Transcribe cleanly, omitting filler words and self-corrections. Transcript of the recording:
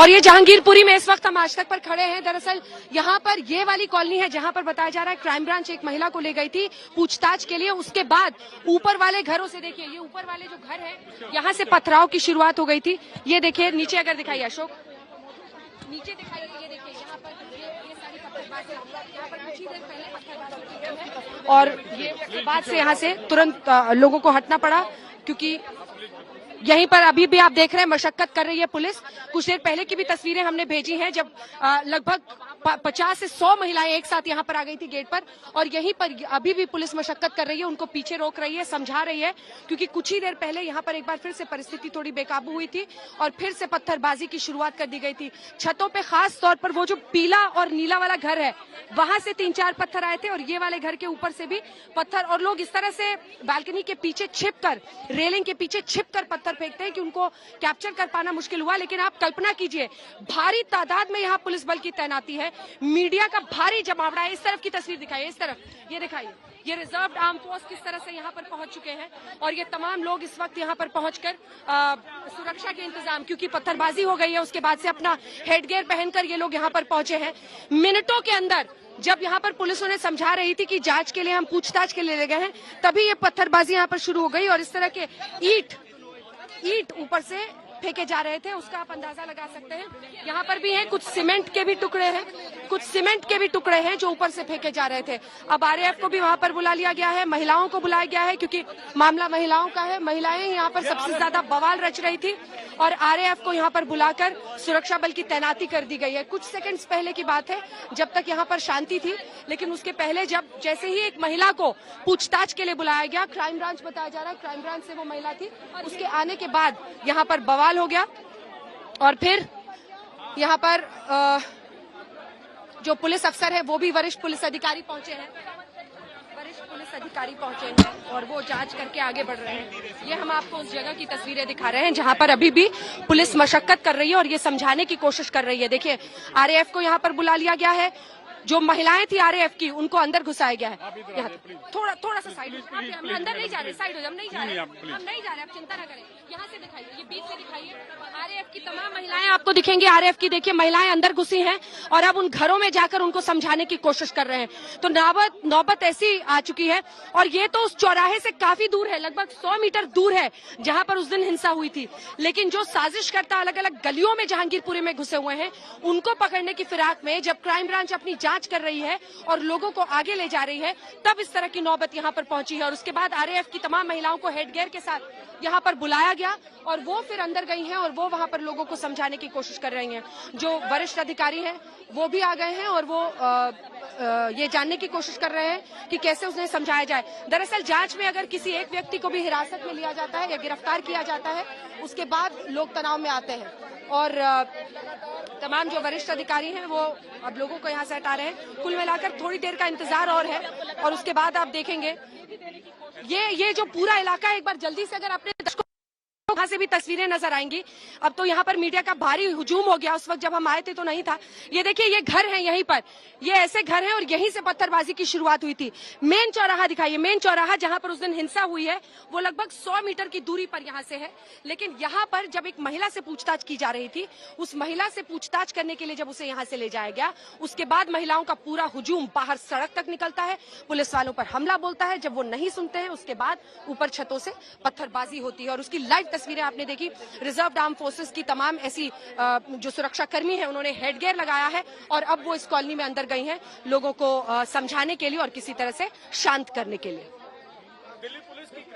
और ये जहांगीरपुरी में इस वक्त हम आज तक पर खड़े हैं। दरअसल यहाँ पर ये वाली कॉलोनी है जहाँ पर बताया जा रहा है क्राइम ब्रांच एक महिला को ले गई थी पूछताछ के लिए। उसके बाद ऊपर वाले घरों से देखिए, ये ऊपर वाले जो घर है यहाँ से पथराव की शुरुआत हो गई थी। ये देखिए नीचे, अगर दिखाइए अशोक, नीचे दिखाइए, ये देखिए यहाँ पर ये सारी पत्थरबाजी, यहाँ पर कुछ ही देर पहले पत्थरबाजी की गई है और ये बाद से यहाँ से तुरंत लोगों को हटना पड़ा, क्योंकि यहीं पर अभी भी आप देख रहे हैं मशक्कत कर रही है पुलिस। कुछ देर पहले की भी तस्वीरें हमने भेजी हैं जब लगभग 50 से 100 महिलाएं एक साथ यहां पर आ गई थी गेट पर, और यहीं पर अभी भी पुलिस मशक्कत कर रही है, उनको पीछे रोक रही है, समझा रही है, क्योंकि कुछ ही देर पहले यहां पर एक बार फिर से परिस्थिति थोड़ी बेकाबू हुई थी और फिर से पत्थरबाजी की शुरुआत कर दी गई थी। छतों पे खास तौर पर वो जो पीला और नीला वाला घर है वहां से 3-4 पत्थर आए थे और ये वाले घर के ऊपर से भी पत्थर, और लोग इस तरह से बालकनी के पीछे छिपकर, रेलिंग के पीछे छिपकर पत्थर फेंकते हैं कि उनको कैप्चर कर पाना मुश्किल हुआ। लेकिन आप कल्पना कीजिए, भारी तादाद में यहाँ पुलिस बल की तैनाती है, मीडिया का भारी जमावड़ा है। इस तरफ की तस्वीर दिखाइए, इस तरफ ये दिखाइए, ये रिजर्व्ड आर्म फोर्स किस तरह से यहाँ पर पहुंच चुके हैं और ये तमाम लोग इस वक्त यहाँ पर पहुंचकर सुरक्षा के इंतजाम, क्योंकि पत्थरबाजी हो गई है उसके बाद से अपना हेडगियर पहनकर ये लोग यहाँ पर पहुंचे हैं। मिनटों के अंदर जब यहाँ पर पुलिस उन्हें समझा रही थी कि जांच के लिए हम पूछताछ के लिए ले गए हैं, तभी ये पत्थरबाजी यहाँ पर शुरू हो गई और इस तरह के ईंट ऊपर से फेंके जा रहे थे, उसका आप अंदाजा लगा सकते हैं। यहाँ पर भी हैं कुछ सीमेंट के भी टुकड़े हैं, कुछ सीमेंट के भी टुकड़े हैं जो ऊपर से फेंके जा रहे थे। अब आरएएफ को भी वहां पर बुला लिया गया है, महिलाओं को बुलाया गया है, क्योंकि मामला महिलाओं का है। महिलाएं यहाँ पर सबसे ज्यादा बवाल रच रही थी और आरएएफ को यहाँ पर बुलाकर सुरक्षा बल की तैनाती कर दी गई है। कुछ सेकंड्स पहले की बात है जब तक यहाँ पर शांति थी, लेकिन उसके पहले जैसे ही एक महिला को पूछताछ के लिए बुलाया गया, क्राइम ब्रांच बताया जा रहा है, क्राइम ब्रांच से वो महिला थी, उसके आने के बाद यहाँ पर बवाल हो गया और फिर यहाँ पर जो पुलिस अफसर है वो भी वरिष्ठ पुलिस अधिकारी पहुंचे हैं, और वो जांच करके आगे बढ़ रहे हैं। ये हम आपको उस जगह की तस्वीरें दिखा रहे हैं जहां पर अभी भी पुलिस मशक्कत कर रही है और ये समझाने की कोशिश कर रही है। देखिए आरएएफ को यहाँ पर बुला लिया गया है, जो महिलाएं थी आरएएफ की उनको अंदर घुसाया गया है। यहाँ थोड़ा सा साइड, हम अंदर नहीं जा रहे, साइड हो, हम नहीं जा रहे, आप चिंता ना करें। यहाँ से दिखाइए, ये बीच से दिखाइए, आरएएफ की तमाम महिलाएं आपको दिखेंगी। आरएएफ की देखिए महिलाएं अंदर घुसी हैं और अब उन घरों में जाकर उनको समझाने की कोशिश कर रहे हैं। तो नौबत ऐसी आ चुकी है और ये तो उस चौराहे से काफी दूर है, लगभग 100 मीटर दूर है जहां पर उस दिन हिंसा हुई थी। लेकिन जो साजिशकर्ता अलग अलग गलियों में जहांगीरपुरी में घुसे हुए हैं, उनको पकड़ने की फिराक में जब क्राइम ब्रांच अपनी जांच कर रही है और लोगों को आगे ले जा रही है, तब इस तरह की नौबत यहाँ पर पहुंची है। और उसके बाद आरएएफ की तमाम महिलाओं को हेडगियर के साथ यहाँ पर बुलाया गया और वो फिर अंदर गई हैं और वो वहां पर लोगों को समझाने की कोशिश कर रही हैं। जो वरिष्ठ अधिकारी हैं वो भी आ गए हैं और वो ये जानने की कोशिश कर रहे हैं कि कैसे उन्हें समझाया जाए। दरअसल जांच में अगर किसी एक व्यक्ति को भी हिरासत में लिया जाता है या गिरफ्तार किया जाता है, उसके बाद लोग तनाव में आते हैं और तमाम जो वरिष्ठ अधिकारी हैं वो अब लोगों को यहाँ से हटा रहे हैं। कुल मिलाकर थोड़ी देर का इंतजार और है और उसके बाद आप देखेंगे ये जो पूरा इलाका, एक बार जल्दी से अगर आपने वहां से भी तस्वीरें नजर आएंगी। अब तो यहाँ पर मीडिया का भारी हुजूम हो गया, उस वक्त जब हम आए थे तो नहीं था। ये देखिए ये घर है, यहीं पर ये ऐसे घर हैं और यहीं से पत्थरबाजी की शुरुआत हुई थी। मेन चौराहा दिखाइए, मेन चौराहा जहां पर उस दिन हिंसा हुई है वो लगभग 100 मीटर की दूरी पर यहाँ से है। लेकिन यहाँ पर जब एक महिला से पूछताछ की जा रही थी, उस महिला से पूछताछ करने के लिए जब उसे यहाँ से ले जाया गया, उसके बाद महिलाओं का पूरा हुजूम बाहर सड़क तक निकलता है, पुलिस वालों पर हमला बोलता है। जब वो नहीं सुनते हैं उसके बाद ऊपर छतों से पत्थरबाजी होती है और उसकी लाइव तस्वीरें आपने देखी। रिजर्व्ड आर्म फोर्सेस की तमाम ऐसी जो सुरक्षा कर्मी हैं उन्होंने हेडगियर लगाया है और अब वो इस कॉलोनी में अंदर गई हैं लोगों को समझाने के लिए और किसी तरह से शांत करने के लिए।